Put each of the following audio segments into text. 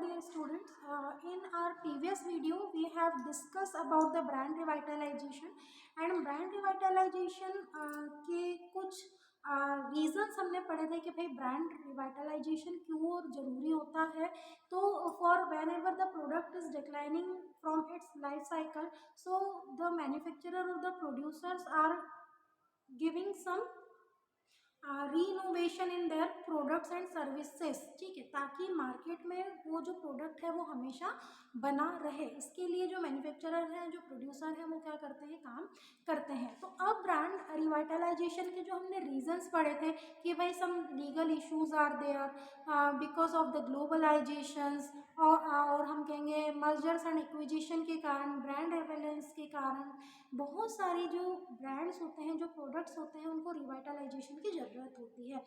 dear students. In our previous video, we have discussed about the brand revitalization and brand revitalization के कुछ reasons हमने पढ़े थे कि भाई ब्रांड रिवाइटलाइजेशन क्यों जरूरी होता है. तो for whenever the product is declining from its life cycle, so the manufacturer और the producers are giving some reinnovation in their products and services. ठीक है, ताकि मार्केट में वो जो प्रोडक्ट है वो हमेशा बना रहे. इसके लिए जो मैन्युफैक्चरर हैं, जो प्रोड्यूसर हैं, वो क्या करते हैं, काम करते हैं. तो अब ब्रांड रिवाइटलाइजेशन के जो हमने रीजंस पढ़े थे कि भाई some legal issues are there because of the globalisations, और हम कहेंगे मर्जर्स एंड एक्विजिशन के कारण, ब्रांड रेवेलेंस के कारण बहुत सारी जो ब्रांड्स होते हैं, जो प्रोडक्ट्स होते हैं, उनको रिवाइटलाइजेशन की ज़रूरत होती है.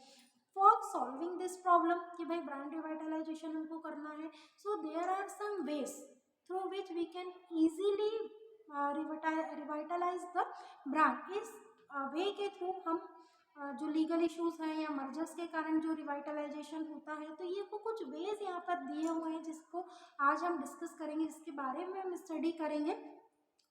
फॉर सॉल्विंग दिस प्रॉब्लम कि भाई ब्रांड रिवाइटलाइजेशन उनको करना है, so there are some ways through which we can easily revitalize the brand. इस वे के थ्रू हम जो लीगल इश्यूज हैं या मर्जर्स के कारण जो रिवाइटलाइजेशन होता है, तो ये को कुछ वेज यहाँ पर दिए हुए हैं जिसको आज हम डिस्कस करेंगे, जिसके बारे में हम स्टडी करेंगे,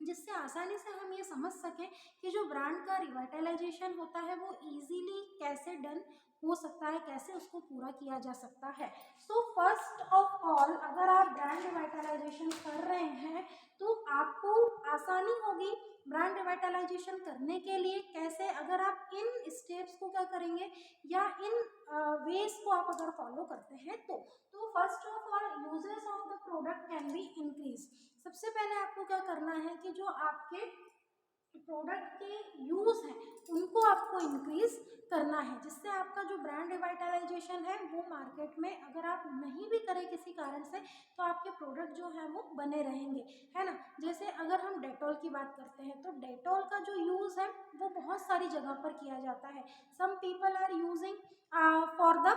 जिससे आसानी से हम ये समझ सकें कि जो ब्रांड का रिवाइटलाइजेशन होता है वो इजीली कैसे डन हो सकता है, कैसे उसको पूरा किया जा सकता है. सो फर्स्ट ऑफ ऑल, अगर आप ब्रांड रिवाइटलाइजेशन कर रहे हैं तो आपको आसानी होगी ब्रांड रिवाइटलाइजेशन करने के लिए. कैसे? अगर आप इन स्टेप्स को क्या करेंगे या इन वेज को आप अगर फॉलो करते हैं तो first of all uses of the product can be increase. सबसे पहले आपको क्या करना है कि जो आपके प्रोडक्ट के यूज हैं उनको आपको इंक्रीज करना है, जिससे आपका जो ब्रांड रिवाइटलाइजेशन है वो मार्केट में अगर आप नहीं भी करें किसी कारण से, तो आपके प्रोडक्ट जो है वो बने रहेंगे, है ना. जैसे अगर हम डेटॉल की बात करते हैं तो डेटॉल का जो यूज है वो बहुत सारी जगह पर किया जाता है. Some people are using for the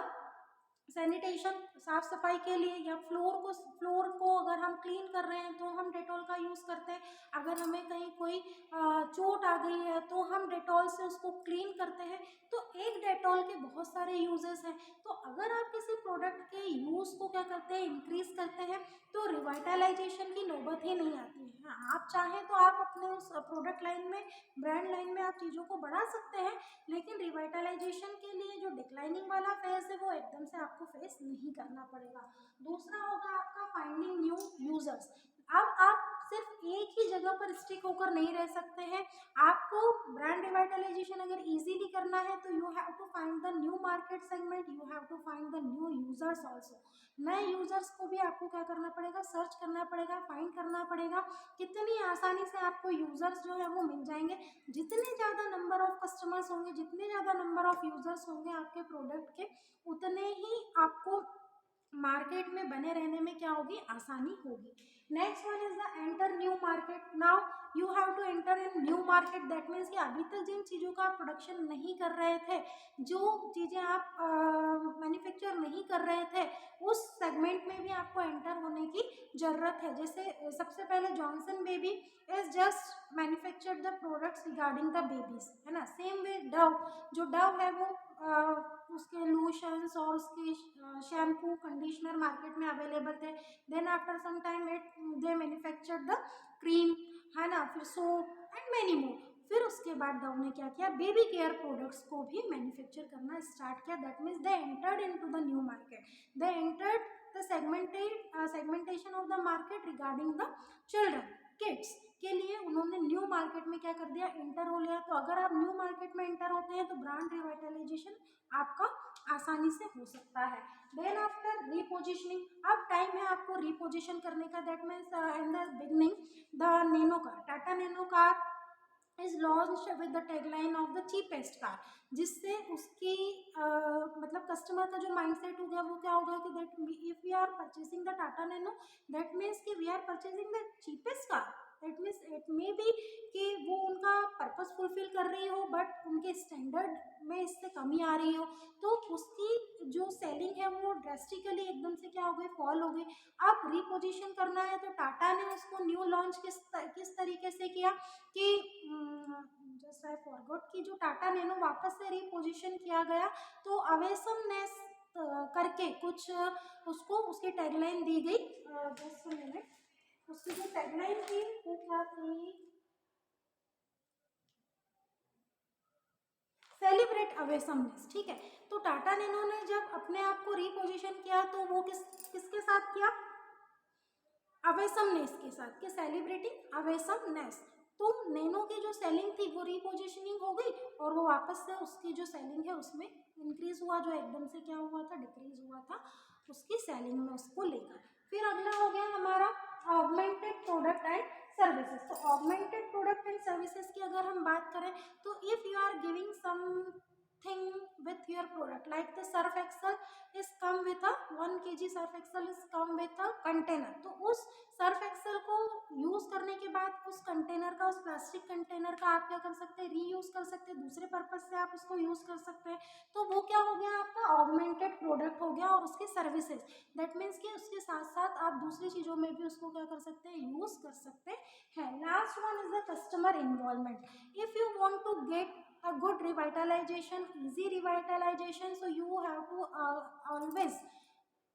sanitation, साफ सफाई के लिए, या फ्लोर को अगर हम क्लीन कर रहे हैं तो हम डेटॉल का यूज़ करते हैं. अगर हमें कहीं कोई चोट आ गई है तो हम डेटॉल से उसको क्लीन करते हैं. तो एक डेटॉल के बहुत सारे यूजेस हैं. तो अगर आप किसी प्रोडक्ट के यूज़ को क्या करते हैं, इंक्रीज करते हैं, तो रिवाइटलाइजेशन की नौबत ही नहीं आती है. हाँ, आप चाहें तो आप अपने उस प्रोडक्ट लाइन में, ब्रांड लाइन में आप चीज़ों को बढ़ा सकते हैं, लेकिन रिवाइटलाइजेशन के लिए जो डिक्लाइनिंग वाला फेज है वो एकदम से आपको फेस नहीं करना पड़ेगा. दूसरा होगा आपका फाइंडिंग न्यू यूजर्स. अब आप सिर्फ एक ही जगह पर स्टिक होकर नहीं रह सकते हैं. आपको ब्रांड रिवाइटलाइजेशन अगर इजीली करना है तो you have to find the new market segment, you have to find the new users also. नए यूजर्स को भी आपको क्या करना पड़ेगा, सर्च करना पड़ेगा, फाइंड करना पड़ेगा. कितनी आसानी से आपको यूजर्स जो है वो मिल जाएंगे. जितने ज़्यादा नंबर ऑफ कस्टमर्स होंगे, जितने ज़्यादा नंबर ऑफ यूजर्स होंगे आपके प्रोडक्ट के, उतने ही आपको मार्केट में बने रहने में क्या होगी, आसानी होगी. Next one is the enter new market. Now you have to enter in new market. That means कि अभी तक जिन चीज़ों का आप प्रोडक्शन नहीं कर रहे थे, जो चीज़ें आप मैन्युफैक्चर नहीं कर रहे थे, उस सेगमेंट में भी आपको एंटर होने की ज़रूरत है. जैसे सबसे पहले Johnson baby is just manufactured the products regarding the babies, है ना. सेम वे डव, जो डव है वो उसके लोशंस और उसके शैम्पू, कंडीशनर मार्केट में अवेलेबल थे. Then after some time they manufactured the cream, है ना, फिर सोप एंड मैनी मोर. फिर उसके बाद डव ने क्या किया, बेबी केयर प्रोडक्ट्स को भी मैन्युफैक्चर करना स्टार्ट किया. That means they entered into the new market. They entered the segmentation of the market regarding the children, kids के लिए उन्होंने न्यू मार्केट में क्या कर दिया, इंटर हो लिया. तो अगर आप न्यू मार्केट में इंटर होते हैं तो ब्रांड रिवाइटलाइजेशन आपका आसानी से हो सकता है. देन आफ्टर रीपोजिशनिंग, अब टाइम है आपको रीपोजिशन करने का. That means in the beginning the nano car, Tata nano car is launch with the tagline of the cheapest car, जिससे उसकी मतलब कस्टमर का जो माइंडसेट हो गया वो क्या होगा कि that if we are purchasing the Tata Nano, that means कि we are purchasing the cheapest car. That means it may be कि वो उनका पर्पस फुलफिल कर रही हो, बट उनके स्टैंडर्ड में इससे कमी आ रही हो, तो उसकी जो सेलिंग है वो ड्रेस्टिकली एकदम से क्या हो गई, फॉल हो गई. अब रिपोजिशन करना है तो टाटा ने उसको न्यू लॉन्च किस तरीके से किया कि जस्ट आई फॉरगॉट कि जो टाटा नैनो वापस से रिपोजिशन किया गया, तो अवेसमनेस करके कुछ उसको उसकी टैगलाइन दी गई। जस्ट मिनट, उसकी जो टैगलाइन थी वो क्या थी, सेलिब्रेट अवेसमनेस। ठीक है, तो टाटा नैनो ने जब अपने आप को रीपोजिशन किया तो वो किसके साथ किया, अवेसमनेस के साथ, कि सेलिब्रेटिंग अवेसमनेस। तो नैनो की जो सेलिंग थी वो रीपोजिशनिंग हो गई और वो वापस से उसकी जो सेलिंग है उसमें इंक्रीज हुआ, जो एकदम से क्या हुआ था, डिक्रीज हुआ था उसकी सेलिंग में उसको लेकर। फिर अगला हो गया हमारा ऑगमेंटेड प्रोडक्ट एंड सर्विसेज। तो ऑगमेंटेड प्रोडक्ट एंड सर्विसेज की अगर हम बात करें तो if you are giving something with your product, like the surf excel is come with a 1 kg surf excel is come with a container, तो उस Surf Excel को यूज करने के बाद उस कंटेनर का, उस प्लास्टिक कंटेनर का आप क्या कर सकते हैं, रीयूज कर सकते हैं, दूसरे पर्पज से आप उसको यूज कर सकते हैं। तो वो क्या हो गया आपका ऑगमेंटेड प्रोडक्ट हो गया। और उसके सर्विसेज, दैट मीन्स कि उसके साथ साथ आप दूसरी चीजों में भी उसको क्या कर सकते हैं, यूज कर सकते हैं। Last one is the customer involvement. If you want to get a good revitalization, easy revitalization, so you have to always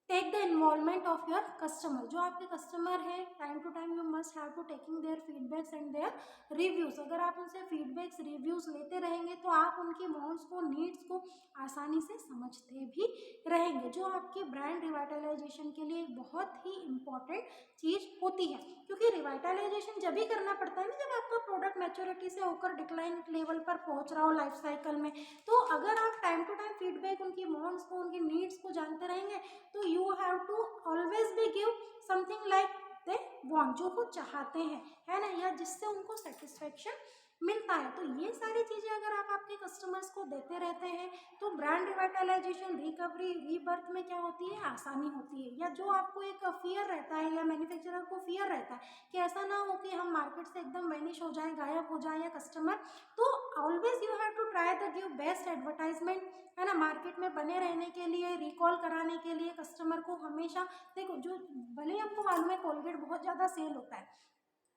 take the involvement of your customer. जो आपके कस्टमर है, time to time you must have to taking their feedbacks and their reviews. अगर आप उनसे feedbacks reviews लेते रहेंगे तो आप उनकी वांट्स को, नीड्स को आसानी से समझते भी रहेंगे, जो आपके ब्रांड रिवाइटलाइजेशन के लिए एक बहुत ही इम्पॉर्टेंट चीज होती है। क्योंकि रिवाइटलाइजेशन जब भी करना पड़ता है ना, जब आपका प्रोडक्ट मैच्योरिटी से होकर डिक्लाइन लेवल पर पहुंच रहा हो लाइफ साइकिल में। तो अगर आप टाइम टू टाइम फीडबैक, उनकी वांट्स को, उनकी नीड्स को जानते रहेंगे तो you have to always be give something like they want, जो वो चाहते हैं, है ना, या जिससे उनको सेटिस्फेक्शन मिलता है। तो ये सारी चीजें अगर आप आपके कस्टमर्स को देते रहते हैं तो ब्रांड रिवाइटलाइजेशन, रिकवरी, रीबर्थ में क्या होती है, आसानी होती है। या जो आपको एक फियर रहता है, या मैन्युफैक्चरर को फियर रहता है कि ऐसा ना हो कि हम मार्केट से एकदम वैनिश हो जाए, गायब हो जाए या कस्टमर, तो always you have to try the give best advertisement, है ना, मार्केट में बने रहने के लिए, रिकॉल कराने के लिए कस्टमर को हमेशा। देखो, जो भले ही हमको मालूम है कोलगेट बहुत ज़्यादा सेल होता है,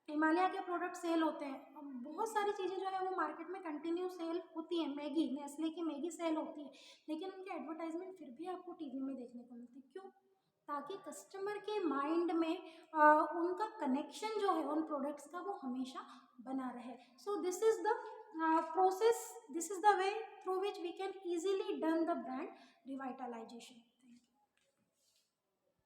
हिमालय के प्रोडक्ट सेल होते हैं, बहुत सारी चीज़ें जो है वो मार्केट में कंटिन्यू सेल होती है, मैगी, नेस्ले की मैगी सेल होती है, लेकिन उनके एडवर्टाइजमेंट फिर भी आपको टीवी में देखने को मिलती है। क्यों? ताकि कस्टमर के माइंड में उनका कनेक्शन जो है उन प्रोडक्ट्स का वो हमेशा बना रहे। So this is the process, this is the way through which we can easily done the brand revitalization.